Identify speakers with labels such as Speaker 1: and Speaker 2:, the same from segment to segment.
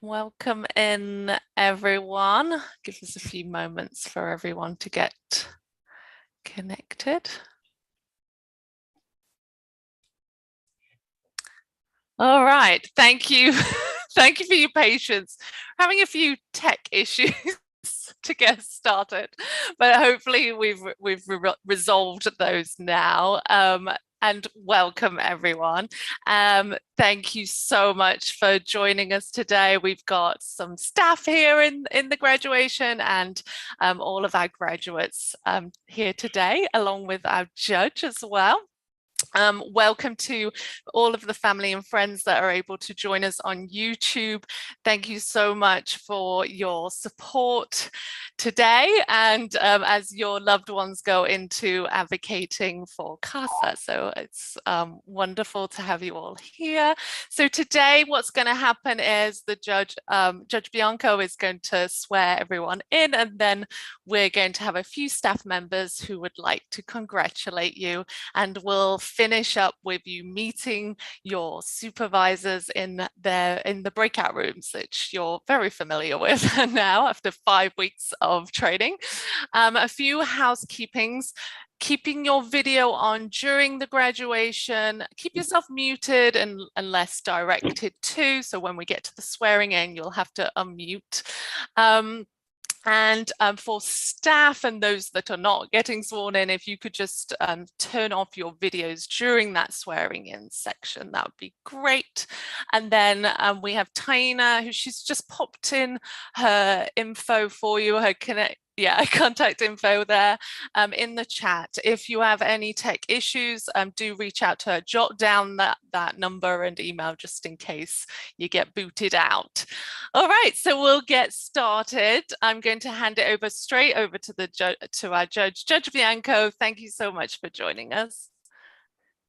Speaker 1: Welcome in, everyone. Give us a few moments for everyone to get connected. All right, thank you. Thank you for your patience. Having a few tech issues to get started, but hopefully we've resolved those now. And welcome everyone. Thank you so much for joining us today. We've got some staff here in the graduation and all of our graduates here today, along with our judge as well. Welcome to all of the family and friends that are able to join us on YouTube. Thank you so much for your support today and as your loved ones go into advocating for CASA. So it's wonderful to have you all here. So today what's going to happen is the Judge Bianco is going to swear everyone in, and then we're going to have a few staff members who would like to congratulate you, and we'll finish up with you meeting your supervisors in the breakout rooms, which you're very familiar with now after 5 weeks of training. A few housekeepings. Keeping your video on during the graduation. Keep yourself muted and unless directed to. So when we get to the swearing in, you'll have to unmute. And for staff and those that are not getting sworn in, if you could just turn off your videos during that swearing in section, that would be great. And then we have Taina, who she's just popped in her info for you, her contact info there in the chat. If you have any tech issues, do reach out to her. Jot down that number and email just in case you get booted out. All right, so we'll get started. I'm going to hand it straight over to our judge, Judge Bianco. Thank you so much for joining us.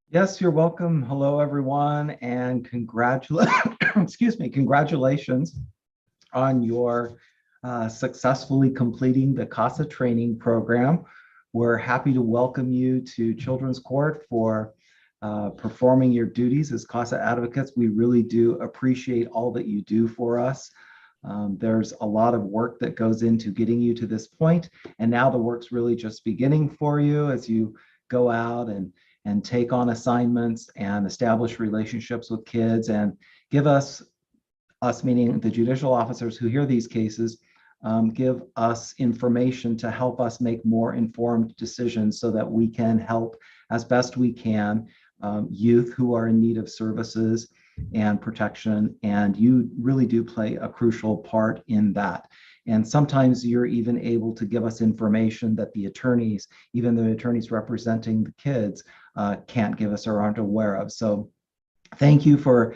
Speaker 2: Yes, you're welcome. Hello, everyone, and congratulations on your successfully completing the CASA training program. We're happy to welcome you to Children's Court for performing your duties as CASA advocates. We really do appreciate all that you do for us. There's a lot of work that goes into getting you to this point, and now the work's really just beginning for you as you go out and take on assignments and establish relationships with kids and give us meaning the judicial officers who hear these cases, give us information to help us make more informed decisions so that we can help as best we can youth who are in need of services and protection. And you really do play a crucial part in that. And sometimes you're even able to give us information that the attorneys, even the attorneys representing the kids, can't give us or aren't aware of. So thank you for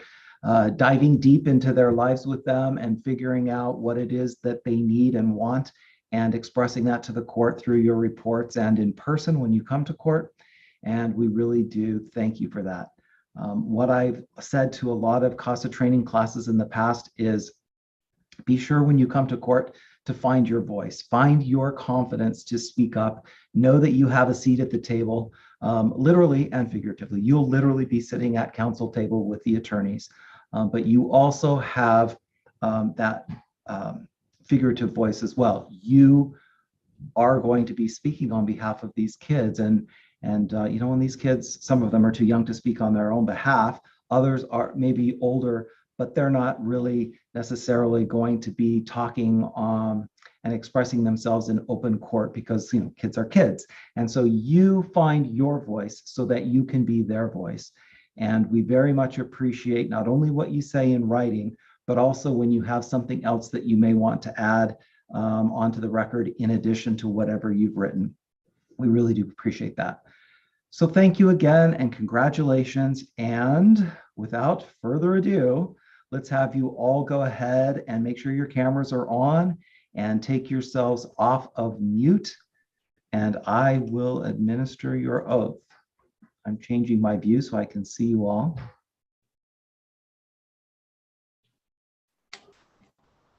Speaker 2: diving deep into their lives with them and figuring out what it is that they need and want and expressing that to the court through your reports and in person when you come to court. And we really do thank you for that. What I've said to a lot of CASA training classes in the past is be sure when you come to court to find your voice, find your confidence to speak up, know that you have a seat at the table, literally and figuratively. You'll literally be sitting at counsel table with the attorneys, but you also have that figurative voice as well. You are going to be speaking on behalf of these kids, and you know, when these kids, some of them are too young to speak on their own behalf, others are maybe older, but they're not really necessarily going to be talking and expressing themselves in open court because, you know, kids are kids. And so you find your voice so that you can be their voice. And we very much appreciate not only what you say in writing, but also when you have something else that you may want to add onto the record in addition to whatever you've written. We really do appreciate that. So thank you again and congratulations. And without further ado, let's have you all go ahead and make sure your cameras are on and take yourselves off of mute. And I will administer your oath. I'm changing my view so I can see you all.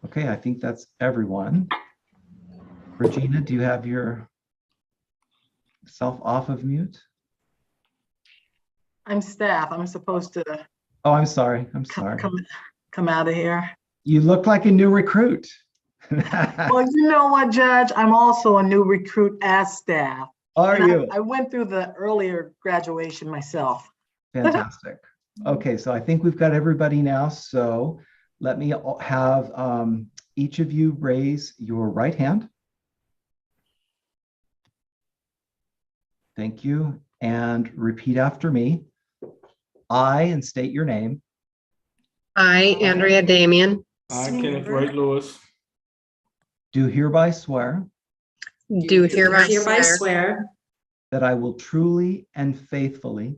Speaker 2: Okay, I think that's everyone. Regina, do you have your self off of mute?
Speaker 3: I'm staff. I'm supposed to.
Speaker 2: Oh, I'm sorry.
Speaker 3: Come out of here.
Speaker 2: You look like a new recruit.
Speaker 3: Well, you know what, Judge? I'm also a new recruit as staff.
Speaker 2: Are you?
Speaker 3: I went through the earlier graduation myself.
Speaker 2: Fantastic. Okay, so I think we've got everybody now. So let me have each of you raise your right hand. Thank you. And repeat after me. I, and state your name.
Speaker 4: I, Andrea Damian,
Speaker 5: I, Kenneth Wright Lewis,
Speaker 2: Do hereby swear
Speaker 4: do hereby swear
Speaker 2: that I will truly and faithfully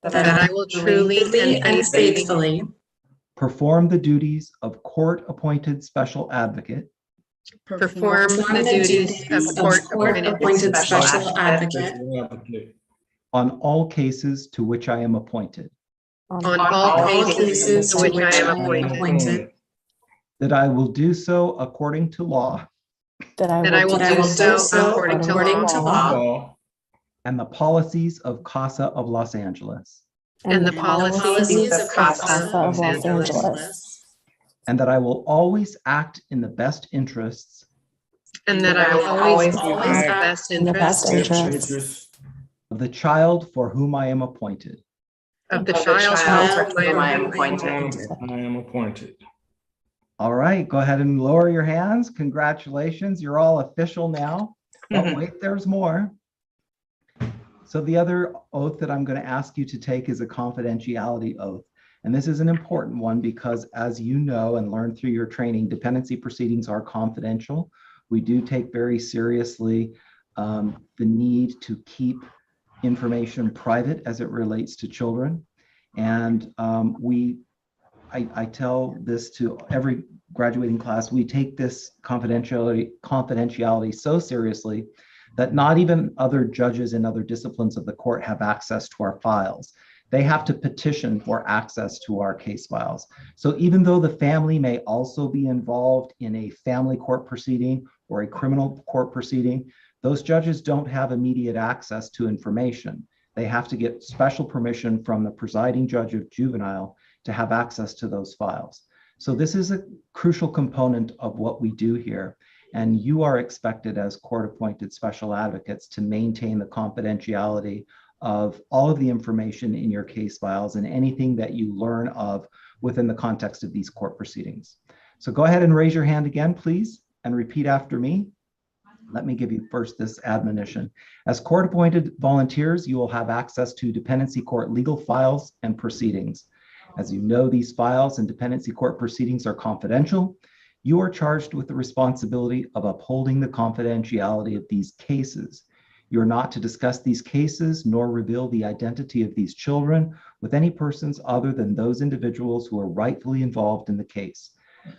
Speaker 4: that I will truly and faithfully
Speaker 2: perform the duties of court-appointed special advocate
Speaker 4: perform the duties of court-appointed special advocate
Speaker 5: special advocate,
Speaker 2: on all cases to which I am appointed,
Speaker 4: on all cases to which I am appointed,
Speaker 2: that I will do so according to law
Speaker 4: that I will do so according to law
Speaker 5: law,
Speaker 2: and the policies of CASA of Los Angeles,
Speaker 4: and the policies of CASA of Los Angeles,
Speaker 2: and that I will always act in the best interests
Speaker 4: and that I will always act in the best
Speaker 5: interest
Speaker 4: interest
Speaker 2: of the child for whom I am appointed.
Speaker 4: of the child for whom I am appointed.
Speaker 5: I am appointed.
Speaker 2: All right, go ahead and lower your hands. Congratulations, you're all official now. But wait, there's more. So the other oath that I'm going to ask you to take is a confidentiality oath. And this is an important one because, as you know and learned through your training, dependency proceedings are confidential. We do take very seriously the need to keep information private as it relates to children. And I tell this to every graduating class, we take this confidentiality so seriously that not even other judges in other disciplines of the court have access to our files. They have to petition for access to our case files. So even though the family may also be involved in a family court proceeding or a criminal court proceeding, those judges don't have immediate access to information. They have to get special permission from the presiding judge of juvenile to have access to those files. So this is a crucial component of what we do here. And you are expected as court-appointed special advocates to maintain the confidentiality of all of the information in your case files and anything that you learn of within the context of these court proceedings. So go ahead and raise your hand again, please, and repeat after me. Let me give you first this admonition. As court-appointed volunteers, you will have access to dependency court legal files and proceedings. As you know, these files and dependency court proceedings are confidential. You are charged with the responsibility of upholding the confidentiality of these cases. You are not to discuss these cases nor reveal the identity of these children with any persons other than those individuals who are rightfully involved in the case.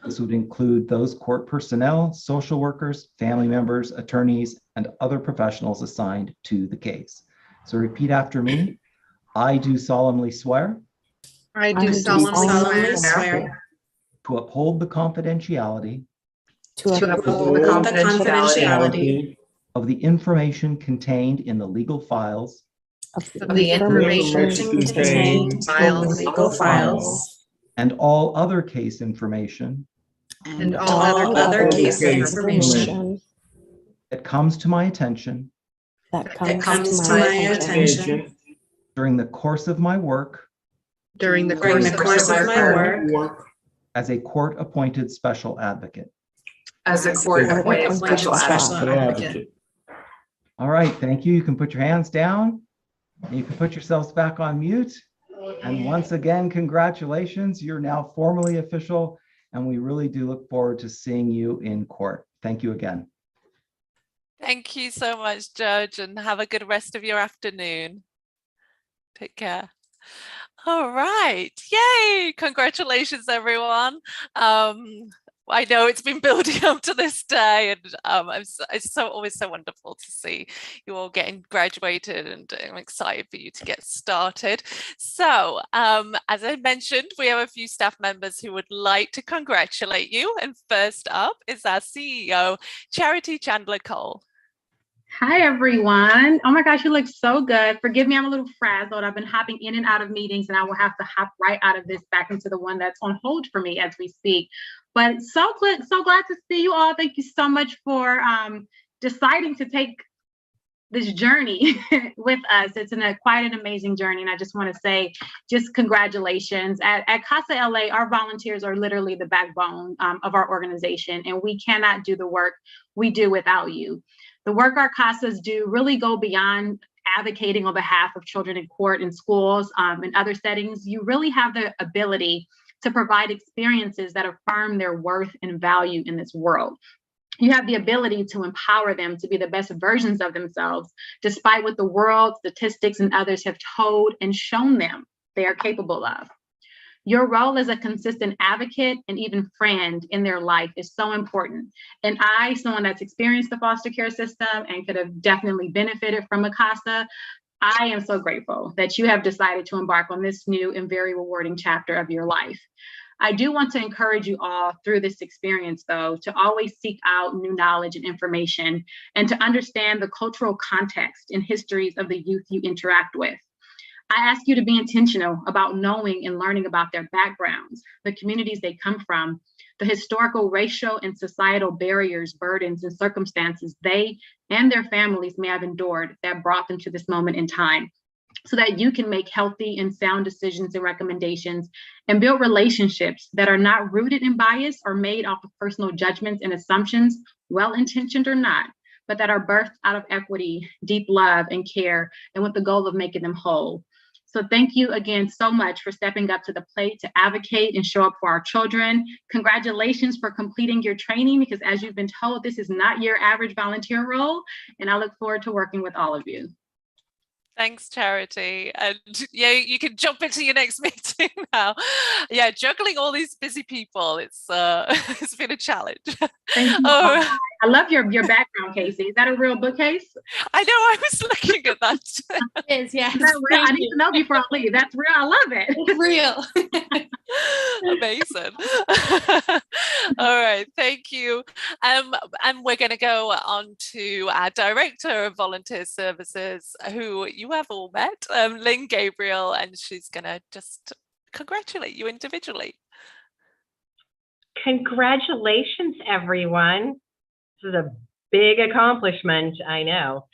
Speaker 2: This would include those court personnel, social workers, family members, attorneys, and other professionals assigned to the case. So repeat after me. I do solemnly swear
Speaker 4: I do solemnly swear
Speaker 2: to uphold the confidentiality
Speaker 4: to uphold the confidentiality
Speaker 2: of the information contained in the legal files
Speaker 4: of the information contained in the legal files
Speaker 2: and all other case information
Speaker 4: and all other case information
Speaker 2: that comes to my attention
Speaker 4: that comes to my attention
Speaker 2: during the course of my work
Speaker 4: during the course of my work
Speaker 2: as a court-appointed special advocate.
Speaker 4: as a court-appointed special advocate.
Speaker 2: All right, thank you. You can put your hands down. You can put yourselves back on mute. And once again, congratulations. You're now formally official, and we really do look forward to seeing you in court. Thank you again.
Speaker 1: Thank you so much, Judge, and have a good rest of your afternoon. Take care. All right. Yay. Congratulations, everyone. I know it's been building up to this day, and it's always so wonderful to see you all getting graduated, and I'm excited for you to get started. So as I mentioned, we have a few staff members who would like to congratulate you. And first up is our CEO, Charity Chandler Cole.
Speaker 6: Hi, everyone. Oh my gosh, you look so good. Forgive me, I'm a little frazzled. I've been hopping in and out of meetings, and I will have to hop right out of this back into the one that's on hold for me as we speak. But so glad to see you all. Thank you so much for deciding to take this journey with us. It's quite an amazing journey. And I just want to say, just congratulations. At CASA LA, our volunteers are literally the backbone of our organization, and we cannot do the work we do without you. The work our CASAs do really go beyond advocating on behalf of children in court and schools and other settings. You really have the ability to provide experiences that affirm their worth and value in this world. You have the ability to empower them to be the best versions of themselves, despite what the world, statistics, and others have told and shown them they are capable of. Your role as a consistent advocate and even friend in their life is so important. And I, someone that's experienced the foster care system and could have definitely benefited from a CASA, I am so grateful that you have decided to embark on this new and very rewarding chapter of your life. I do want to encourage you all through this experience, though, to always seek out new knowledge and information and to understand the cultural context and histories of the youth you interact with. I ask you to be intentional about knowing and learning about their backgrounds, the communities they come from, the historical, racial, and societal barriers, burdens, and circumstances they and their families may have endured that brought them to this moment in time, so that you can make healthy and sound decisions and recommendations and build relationships that are not rooted in bias or made off of personal judgments and assumptions, well-intentioned or not, but that are birthed out of equity, deep love and care, and with the goal of making them whole. So thank you again so much for stepping up to the plate to advocate and show up for our children. Congratulations for completing your training, because as you've been told, this is not your average volunteer role, and I look forward to working with all of you.
Speaker 1: Thanks, Charity. And yeah, you can jump into your next meeting now. Yeah, juggling all these busy people, it's it's been a challenge.
Speaker 6: Thank you. Oh. I love your background, Casey. Is that a real bookcase?
Speaker 1: I know, I was looking at that.
Speaker 4: It is, yeah.
Speaker 6: I need to know before I leave. That's real. I love it.
Speaker 4: It's real.
Speaker 1: Amazing. All right, thank you. And we're going to go on to our Director of Volunteer Services, who you have all met, Lynn Gabriel, and she's going to just congratulate you individually.
Speaker 7: Congratulations, everyone. This is a big accomplishment, I know.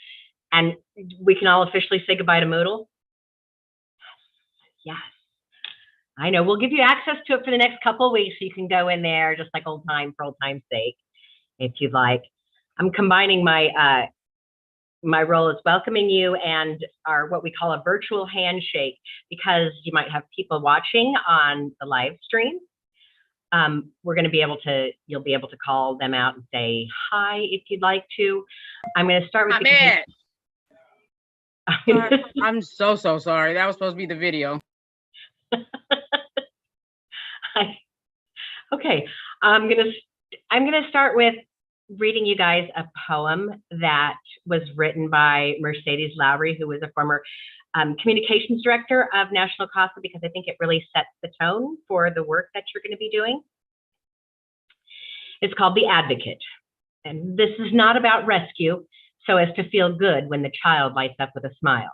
Speaker 7: And we can all officially say goodbye to Moodle? Yes. I know. We'll give you access to it for the next couple of weeks, so you can go in there just like old times for old time's sake, if you'd like. I'm combining my my role as welcoming you and our what we call a virtual handshake, because you might have people watching on the live stream. We're going to be able to, you'll be able to call them out and say hi if you'd like to. I'm going to start with
Speaker 8: I'm so sorry. That was supposed to be the video.
Speaker 7: Okay, I'm gonna start with reading you guys a poem that was written by Mercedes Lowry, who was a former communications director of National CASA, because I think it really sets the tone for the work that you're going to be doing. It's called The Advocate, and this is not about rescue so as to feel good when the child lights up with a smile.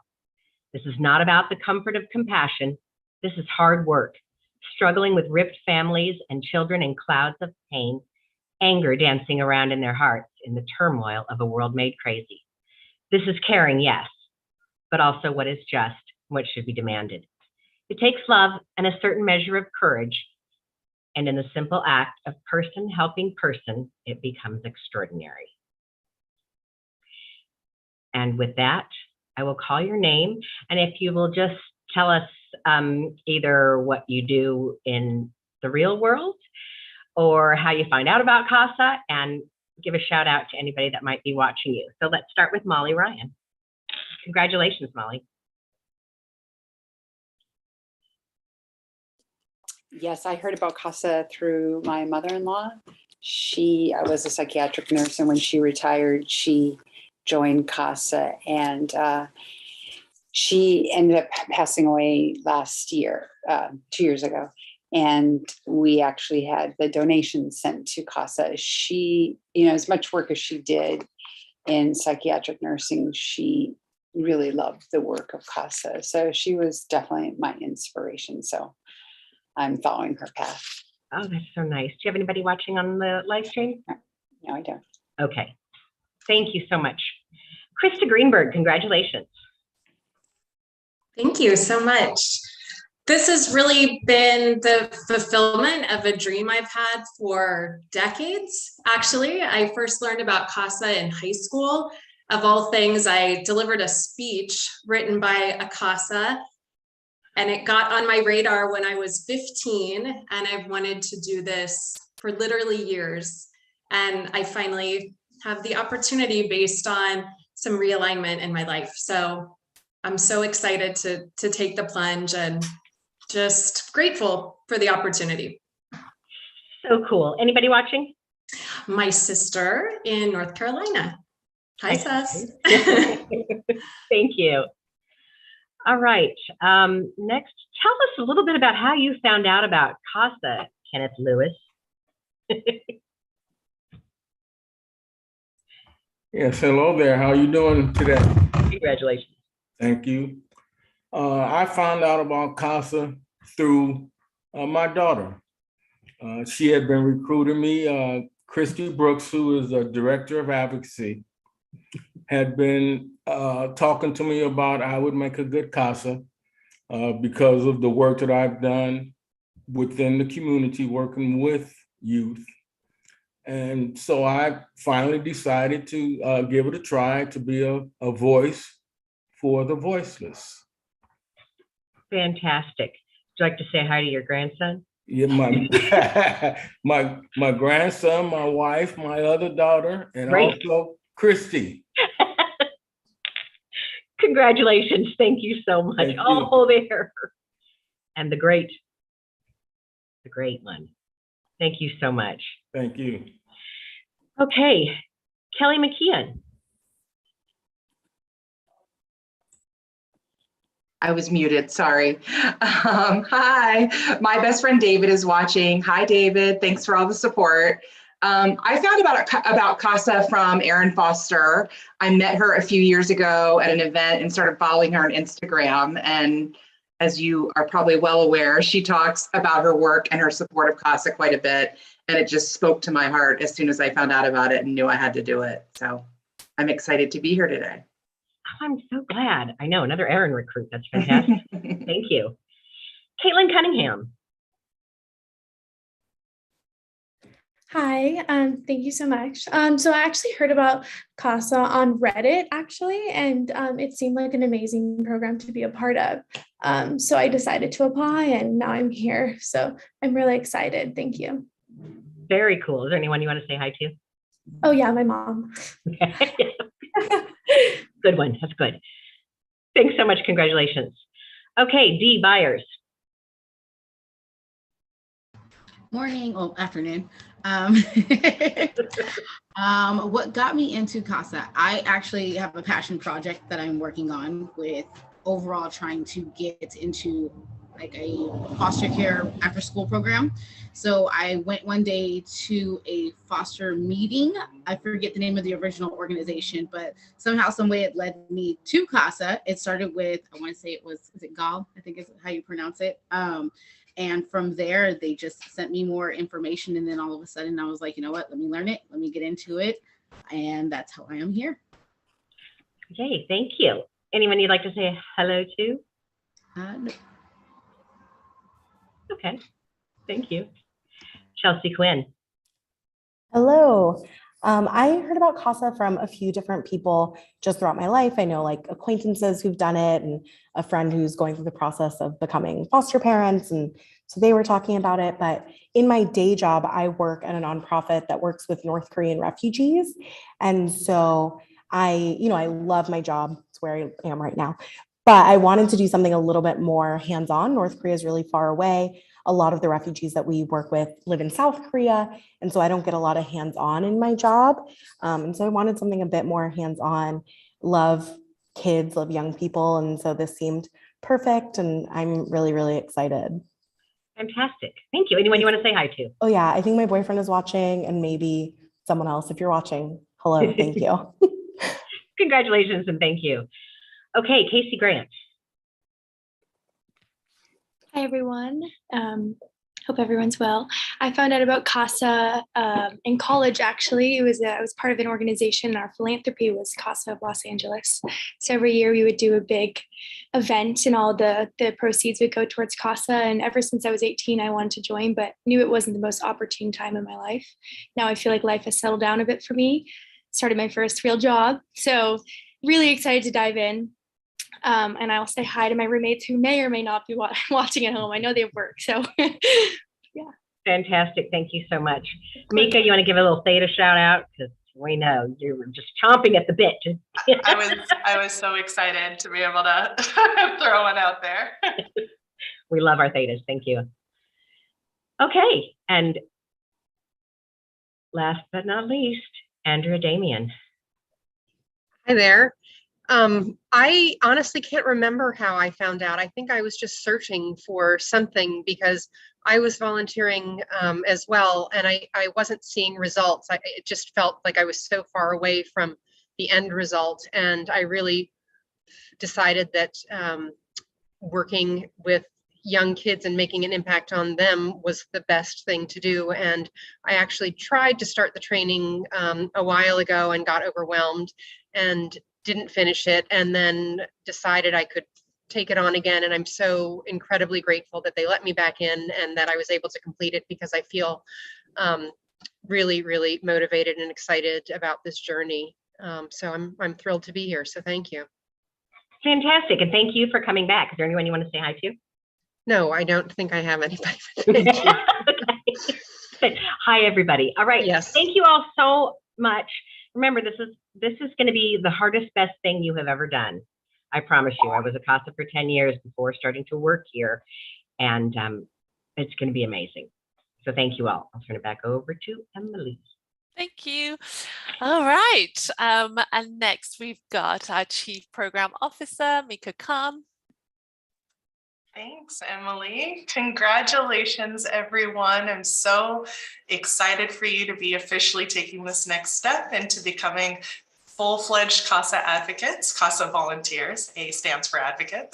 Speaker 7: This is not about the comfort of compassion. This is hard work, struggling with ripped families and children in clouds of pain, anger dancing around in their hearts in the turmoil of a world made crazy. This is caring, yes, but also what is just, what should be demanded. It takes love and a certain measure of courage, and in the simple act of person helping person, it becomes extraordinary. And with that, I will call your name, and if you will just tell us either what you do in the real world or how you find out about CASA, and give a shout out to anybody that might be watching you. So let's start with Molly Ryan. Congratulations, Molly.
Speaker 9: Yes, I heard about CASA through my mother-in-law. She was a psychiatric nurse, and when she retired, she joined CASA, and she ended up passing away last year, 2 years ago. And we actually had the donation sent to CASA. She, as much work as she did, in psychiatric nursing, she really loved the work of CASA. So she was definitely my inspiration. So I'm following her path.
Speaker 7: Oh, that's so nice. Do you have anybody watching on the live stream?
Speaker 9: No, I don't.
Speaker 7: Okay. Thank you so much. Krista Greenberg, congratulations.
Speaker 4: Thank you so much. This has really been the fulfillment of a dream I've had for decades. Actually, I first learned about CASA in high school. Of all things, I delivered a speech written by a CASA, and it got on my radar when I was 15, and I've wanted to do this for literally years. And I finally have the opportunity based on some realignment in my life. So I'm so excited to take the plunge and just grateful for the opportunity.
Speaker 7: So cool. Anybody watching?
Speaker 4: My sister in North Carolina. Hi, Sus.
Speaker 7: Thank you. All right. Next, tell us a little bit about how you found out about CASA, Kenneth Lewis.
Speaker 5: Yes, hello there. How are you doing today?
Speaker 7: Congratulations.
Speaker 5: Thank you. I found out about CASA through my daughter. She had been recruiting me. Christy Brooks, who is a director of advocacy, had been talking to me about I would make a good CASA because of the work that I've done within the community working with youth. And so I finally decided to give it a try to be a voice for the voiceless.
Speaker 7: Fantastic. Would you like to say hi to your grandson?
Speaker 5: Yeah, my grandson, my wife, my other daughter, and
Speaker 7: Great.
Speaker 5: also Christy.
Speaker 7: Congratulations. Thank you so much.
Speaker 5: Thank you.
Speaker 7: Oh, there. And the great one. Thank you so much.
Speaker 5: Thank you.
Speaker 7: Okay, Kelly McKeon.
Speaker 10: I was muted, sorry. Hi, my best friend David is watching. Hi, David, thanks for all the support. I found about CASA from Erin Foster. I met her a few years ago at an event and started following her on Instagram. And as you are probably well aware, she talks about her work and her support of CASA quite a bit. And it just spoke to my heart as soon as I found out about it and knew I had to do it. So I'm excited to be here today.
Speaker 7: Oh, I'm so glad. I know, another Erin recruit. That's fantastic. Thank you. Caitlin Cunningham.
Speaker 11: Hi, thank you so much. So I actually heard about CASA on Reddit, actually, and it seemed like an amazing program to be a part of. So I decided to apply, and now I'm here. So I'm really excited. Thank you.
Speaker 7: Very cool. Is there anyone you want to say hi to?
Speaker 11: Oh yeah, my mom.
Speaker 7: Good one. That's good. Thanks so much. Congratulations. Okay, Dee Byers.
Speaker 12: Morning, or afternoon. What got me into CASA? I actually have a passion project that I'm working on with overall trying to get into like a foster care after school program. So I went one day to a foster meeting. I forget the name of the original organization, but somehow, some way it led me to CASA. It started with, I want to say is it GAL? I think is how you pronounce it. And from there, they just sent me more information. And then all of a sudden I was like, you know what, let me learn it. Let me get into it. And that's how I am here.
Speaker 7: Okay, thank you. Anyone you'd like to say hello to?
Speaker 12: No.
Speaker 7: Okay, thank you. Chelsea Quinn.
Speaker 13: Hello. I heard about CASA from a few different people just throughout my life. I know like acquaintances who've done it and a friend who's going through the process of becoming foster parents. And so they were talking about it. But in my day job, I work at a nonprofit that works with North Korean refugees. And so I love my job. It's where I am right now. But I wanted to do something a little bit more hands-on. North Korea is really far away. A lot of the refugees that we work with live in South Korea. And so I don't get a lot of hands-on in my job. And so I wanted something a bit more hands-on, love kids, love young people. And so this seemed perfect. And I'm really, really excited.
Speaker 7: Fantastic. Thank you. Anyone you want to say hi to?
Speaker 13: Oh yeah, I think my boyfriend is watching and maybe someone else if you're watching. Hello, thank you.
Speaker 7: Congratulations and thank you. Okay, Casey Grant.
Speaker 11: Hi, everyone. Hope everyone's well. I found out about CASA in college, actually. I was part of an organization. Our philanthropy was CASA of Los Angeles. So every year we would do a big event and all the proceeds would go towards CASA. And ever since I was 18, I wanted to join, but knew it wasn't the most opportune time in my life. Now I feel like life has settled down a bit for me. Started my first real job. So really excited to dive in. And I'll say hi to my roommates who may or may not be watching at home. I know they have work, so yeah.
Speaker 7: Fantastic. Thank you so much. Mika, you want to give a little Theta shout out? Because we know you were just chomping at the bit.
Speaker 14: I was so excited to be able to throw one out there.
Speaker 7: We love our Thetas. Thank you. Okay. And last but not least, Andrea Damian.
Speaker 15: Hi there. I honestly can't remember how I found out. I think I was just searching for something because I was volunteering as well, and I wasn't seeing results. It just felt like I was so far away from the end result, and I really decided that working with young kids and making an impact on them was the best thing to do. And I actually tried to start the training a while ago and got overwhelmed and didn't finish it, and then decided I could take it on again. And I'm so incredibly grateful that they let me back in and that I was able to complete it, because I feel really, really motivated and excited about this journey. So I'm thrilled to be here. So thank you.
Speaker 7: Fantastic. And thank you for coming back. Is there anyone you want to say hi to?
Speaker 15: No, I don't think I have anybody.
Speaker 7: Hi, everybody. All right.
Speaker 15: Yes.
Speaker 7: Thank you all so much. Remember, this is going to be the hardest, best thing you have ever done. I promise you. I was a CASA for 10 years before starting to work here, and it's going to be amazing. So thank you all. I'll turn it back over to Emily.
Speaker 1: Thank you. All right. And next we've got our Chief Program Officer, Mika Khan.
Speaker 14: Thanks, Emily. Congratulations, everyone. I'm so excited for you to be officially taking this next step into becoming full-fledged CASA advocates, CASA volunteers. A stands for advocate.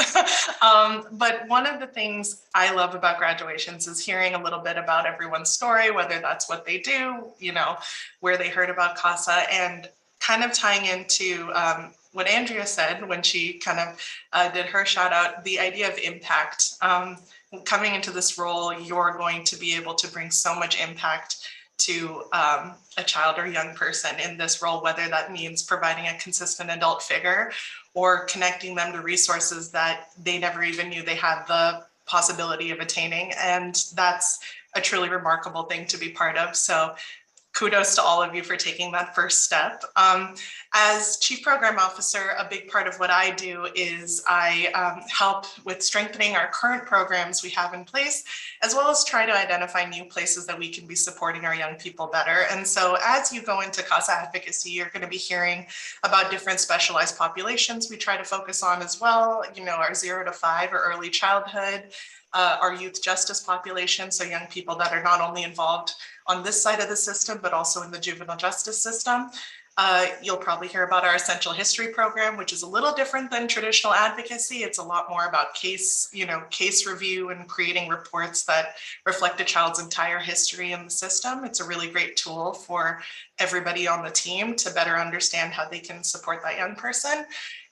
Speaker 14: But one of the things I love about graduations is hearing a little bit about everyone's story, whether that's what they do, where they heard about CASA, and kind of tying into what Andrea said when she kind of did her shout out, the idea of impact. Coming into this role, you're going to be able to bring so much impact to a child or young person in this role, whether that means providing a consistent adult figure or connecting them to resources that they never even knew they had the possibility of attaining. And that's a truly remarkable thing to be part of. So kudos to all of you for taking that first step. As Chief Program Officer, a big part of what I do is I help with strengthening our current programs we have in place, as well as try to identify new places that we can be supporting our young people better. And so as you go into CASA advocacy, you're going to be hearing about different specialized populations we try to focus on as well, our 0 to 5 or early childhood, our youth justice population, so young people that are not only involved on this side of the system, but also in the juvenile justice system. You'll probably hear about our essential history program, which is a little different than traditional advocacy. It's a lot more about case review and creating reports that reflect a child's entire history in the system. It's a really great tool for everybody on the team to better understand how they can support that young person.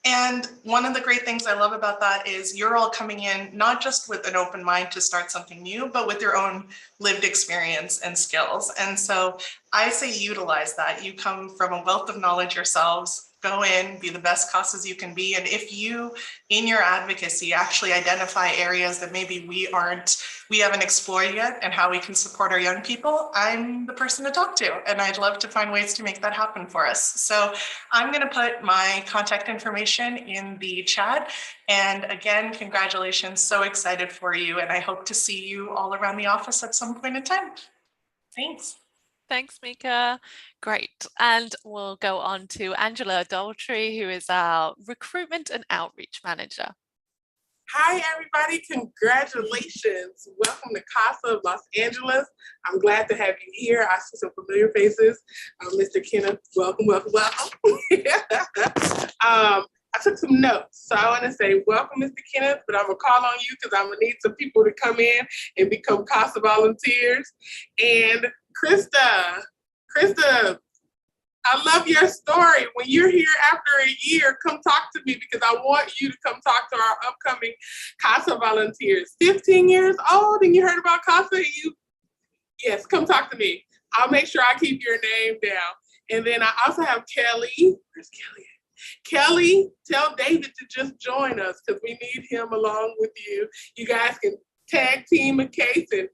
Speaker 14: And one of the great things I love about that is you're all coming in not just with an open mind to start something new, but with your own lived experience and skills. And so I say utilize that. You come from a wealth of knowledge yourselves. Go in, be the best CASAs you can be. And if you, in your advocacy, actually identify areas that maybe we haven't explored yet and how we can support our young people, I'm the person to talk to. And I'd love to find ways to make that happen for us. So I'm gonna put my contact information in the chat. And again, congratulations, so excited for you. And I hope to see you all around the office at some point in time. Thanks.
Speaker 1: Thanks, Mika. Great. And we'll go on to Angela Daltrey, who is our Recruitment and Outreach Manager.
Speaker 16: Hi, everybody. Congratulations. Welcome to CASA of Los Angeles. I'm glad to have you here. I see some familiar faces. Mr. Kenneth, welcome, welcome, welcome. I took some notes. So I want to say welcome, Mr. Kenneth, but I'm going to call on you because I'm going to need some people to come in and become CASA volunteers. And Krista, I love your story. When you're here after a year, come talk to me because I want you to come talk to our upcoming CASA volunteers. 15 years old and you heard about CASA, yes, come talk to me. I'll make sure I keep your name down. And then I also have Kelly. Where's Kelly? Kelly, tell David to just join us because we need him along with you. You guys can tag team a case and,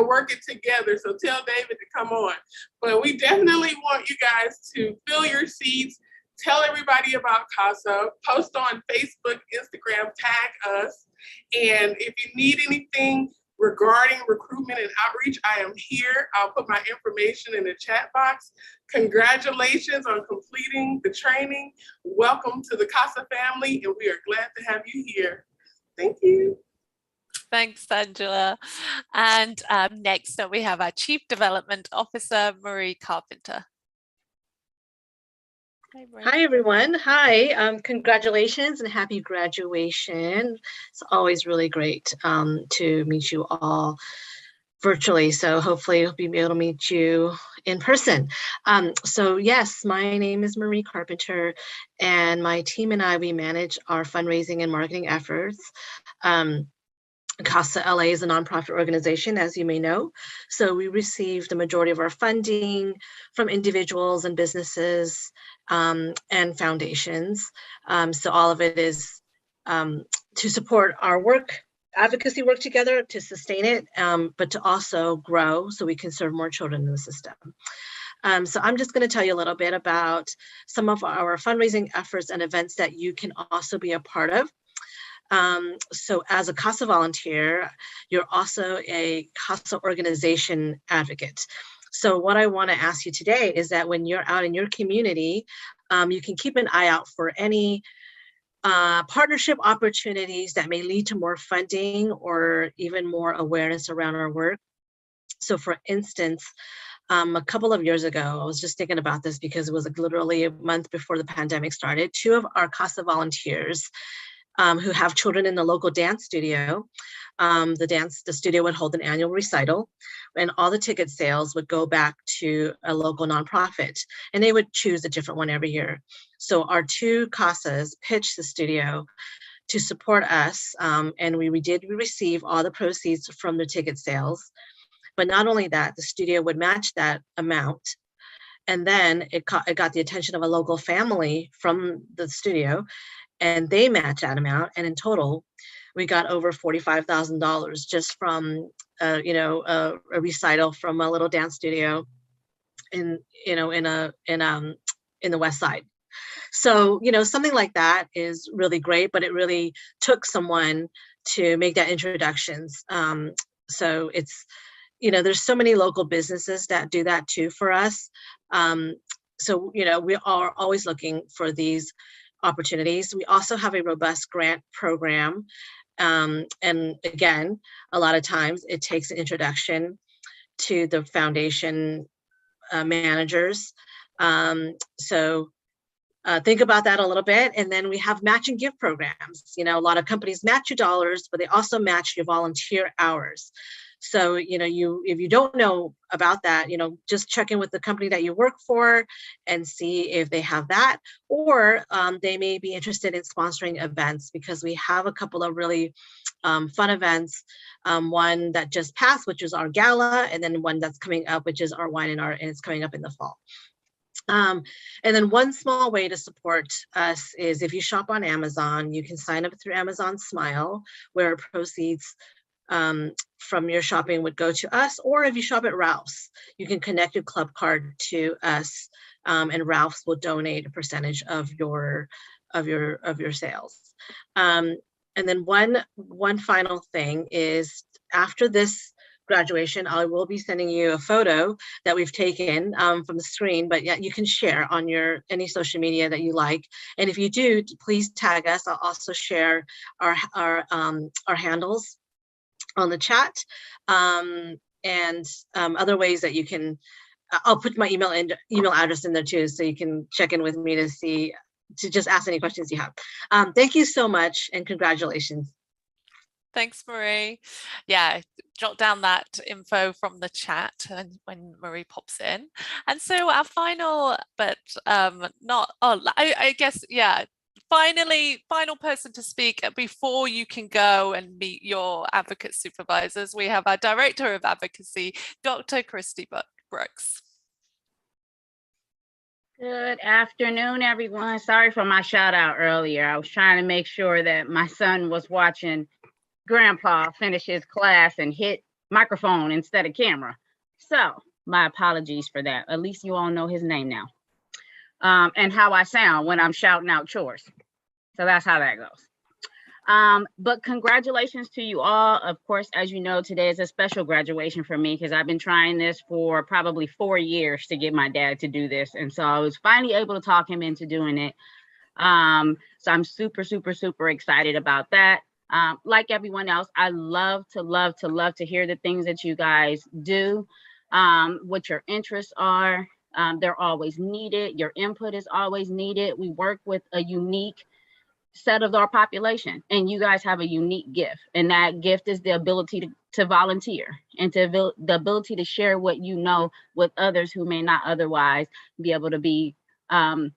Speaker 16: work it together. So tell David to come on. But we definitely want you guys to fill your seats, tell everybody about CASA, post on Facebook, Instagram, tag us. And if you need anything regarding recruitment and outreach, I am here. I'll put my information in the chat box. Congratulations on completing the training. Welcome to the CASA family, and we are glad to have you here. Thank you.
Speaker 1: Thanks, Angela. And next up, we have our Chief Development Officer, Marie Carpenter.
Speaker 17: Hi, everyone. Hi, congratulations and happy graduation. It's always really great to meet you all virtually. So hopefully I'll be able to meet you in person. So yes, my name is Marie Carpenter and my team and I, we manage our fundraising and marketing efforts. CASA LA is a nonprofit organization, as you may know. So we receive the majority of our funding from individuals and businesses and foundations. So all of it is to support our work, advocacy work together, to sustain it, but to also grow so we can serve more children in the system. So I'm just going to tell you a little bit about some of our fundraising efforts and events that you can also be a part of. So as a CASA volunteer, you're also a CASA organization advocate. So what I want to ask you today is that when you're out in your community, you can keep an eye out for any partnership opportunities that may lead to more funding or even more awareness around our work. So for instance, a couple of years ago, I was just thinking about this because it was like literally a month before the pandemic started, 2 of our CASA volunteers who have children in the local dance studio. The studio would hold an annual recital and all the ticket sales would go back to a local nonprofit and they would choose a different one every year. So our 2 CASAs pitched the studio to support us and we receive all the proceeds from the ticket sales. But not only that, the studio would match that amount. And then it got the attention of a local family from the studio and they match that amount. And in total, we got over $45,000 just from, a recital from a little dance studio in the West Side. So, something like that is really great, but it really took someone to make that introductions. So it's, there's so many local businesses that do that too for us. So, we are always looking for these opportunities. We also have a robust grant program. And again, a lot of times it takes an introduction to the foundation managers. So think about that a little bit. And then we have match and give programs. A lot of companies match your dollars, but they also match your volunteer hours. So, if you don't know about that, just check in with the company that you work for and see if they have that, or they may be interested in sponsoring events because we have a couple of really fun events. One that just passed, which is our gala, and then one that's coming up, which is our wine and art, and it's coming up in the fall. And then one small way to support us is if you shop on Amazon, you can sign up through Amazon Smile, where proceeds from your shopping would go to us, or if you shop at Ralph's, you can connect your club card to us, and Ralph's will donate a percentage of your sales. And then one final thing is after this graduation, I will be sending you a photo that we've taken from the screen, but yeah, you can share on your any social media that you like. And if you do, please tag us. I'll also share our handles on the chat, and other ways that you can. I'll put my email address in there too, so you can check in with me to just ask any questions you have. Thank you so much, and congratulations.
Speaker 1: Thanks, Marie. Yeah, jot down that info from the chat and when Marie pops in. And so our final, but not, I guess, yeah, final person to speak before you can go and meet your advocate supervisors. We have our Director of Advocacy, Dr. Christy Brooks.
Speaker 8: Good afternoon, everyone. Sorry for my shout out earlier. I was trying to make sure that my son was watching Grandpa finish his class and hit microphone instead of camera. So my apologies for that. At least you all know his name now. And how I sound when I'm shouting out chores. So that's how that goes. But congratulations to you all. Of course, as you know, today is a special graduation for me because I've been trying this for probably 4 years to get my dad to do this. And so I was finally able to talk him into doing it. So I'm super, super, super excited about that. Like everyone else, I love to hear the things that you guys do, what your interests are. They're always needed. Your input is always needed. We work with a unique set of our population, and you guys have a unique gift, and that gift is the ability to volunteer and the ability to share what you know with others who may not otherwise be able to be, who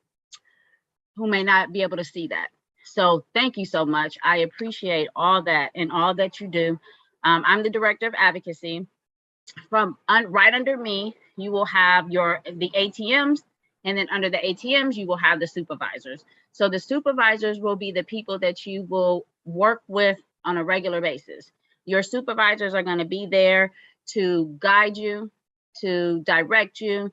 Speaker 8: may not be able to see that. So thank you so much. I appreciate all that and all that you do. I'm the Director of Advocacy. From right under me, you will have the ATMs, and then under the ATMs, you will have the supervisors. So the supervisors will be the people that you will work with on a regular basis. Your supervisors are going to be there to guide you, to direct you,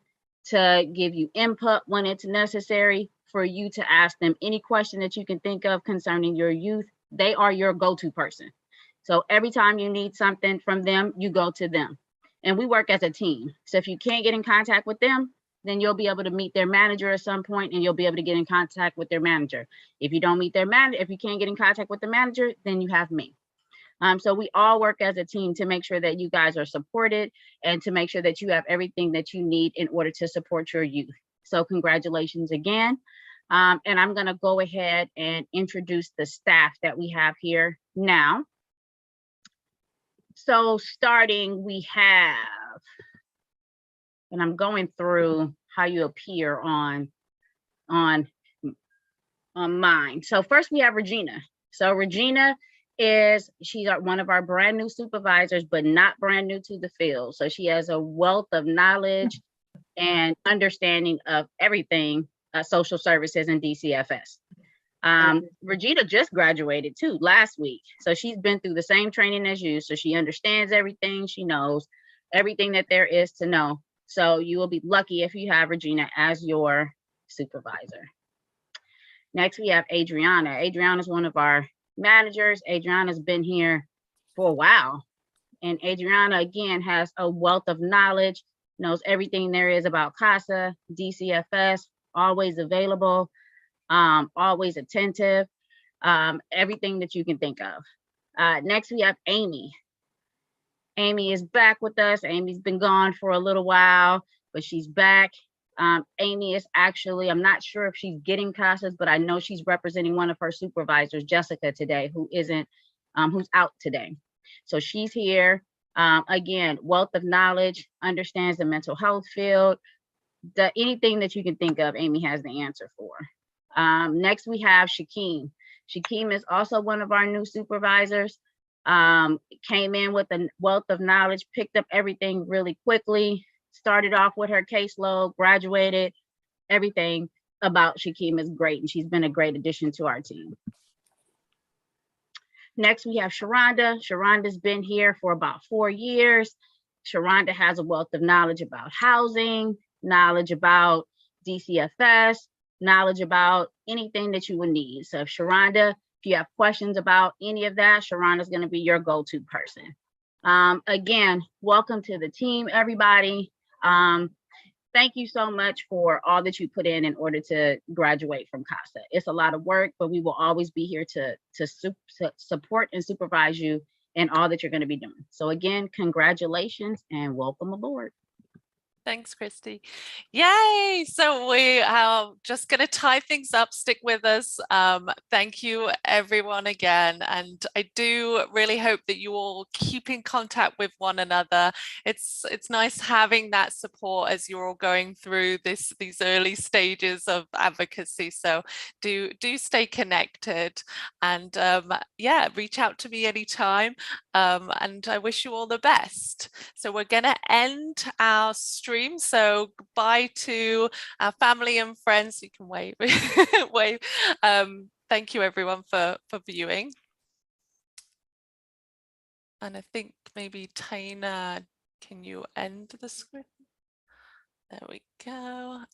Speaker 8: to give you input when it's necessary, for you to ask them any question that you can think of concerning your youth. They are your go-to person. So every time you need something from them, you go to them. And we work as a team. So if you can't get in contact with them, then you'll be able to meet their manager at some point, and you'll be able to get in contact with their manager. If you don't meet their manager, if you can't get in contact with the manager, then you have me. So we all work as a team to make sure that you guys are supported and to make sure that you have everything that you need in order to support your youth. So congratulations again. And I'm going to go ahead and introduce the staff that we have here now. So starting, we have, and I'm going through how you appear on mine. So first we have Regina. So Regina she's one of our brand new supervisors, but not brand new to the field. So she has a wealth of knowledge and understanding of everything social services and DCFS. Regina just graduated too last week. So she's been through the same training as you. So she understands everything. She knows everything that there is to know. So you will be lucky if you have Regina as your supervisor. Next, we have Adriana. Adriana is one of our managers. Adriana's been here for a while. And Adriana, again, has a wealth of knowledge, knows everything there is about CASA, DCFS, always available, always attentive, everything that you can think of. Next, we have Amy. Amy is back with us. Amy's been gone for a little while, but she's back. Amy is actually, I'm not sure if she's getting CASAs, but I know she's representing one of her supervisors, Jessica, today, who's out today. So she's here. Again, wealth of knowledge, understands the mental health field. Anything that you can think of, Amy has the answer for. Next, we have Shakeem. Shakeem is also one of our new supervisors. Came in with a wealth of knowledge, picked up everything really quickly, started off with her caseload, graduated. Everything about Shakeem is great, and she's been a great addition to our team. Next, we have Sharonda. Sharonda's been here for about 4 years. Sharonda has a wealth of knowledge about housing, knowledge about DCFS, knowledge about anything that you would need. So if Sharonda, if you have questions about any of that, Sharonda's going to be your go-to person. Again, welcome to the team, everybody. Thank you so much for all that you put in order to graduate from CASA. It's a lot of work, but we will always be here to support and supervise you in all that you're going to be doing. So again, congratulations and welcome aboard.
Speaker 1: Thanks, Christy. Yay! So we are just going to tie things up. Stick with us. Thank you, everyone, again. And I do really hope that you all keep in contact with one another. It's nice having that support as you're all going through these early stages of advocacy. So do stay connected, and yeah, reach out to me anytime. And I wish you all the best. So we're going to end our stream. So goodbye to our family and friends. You can wave. Wave. Thank you, everyone, for viewing. And I think maybe Taina, can you end the screen? There we go.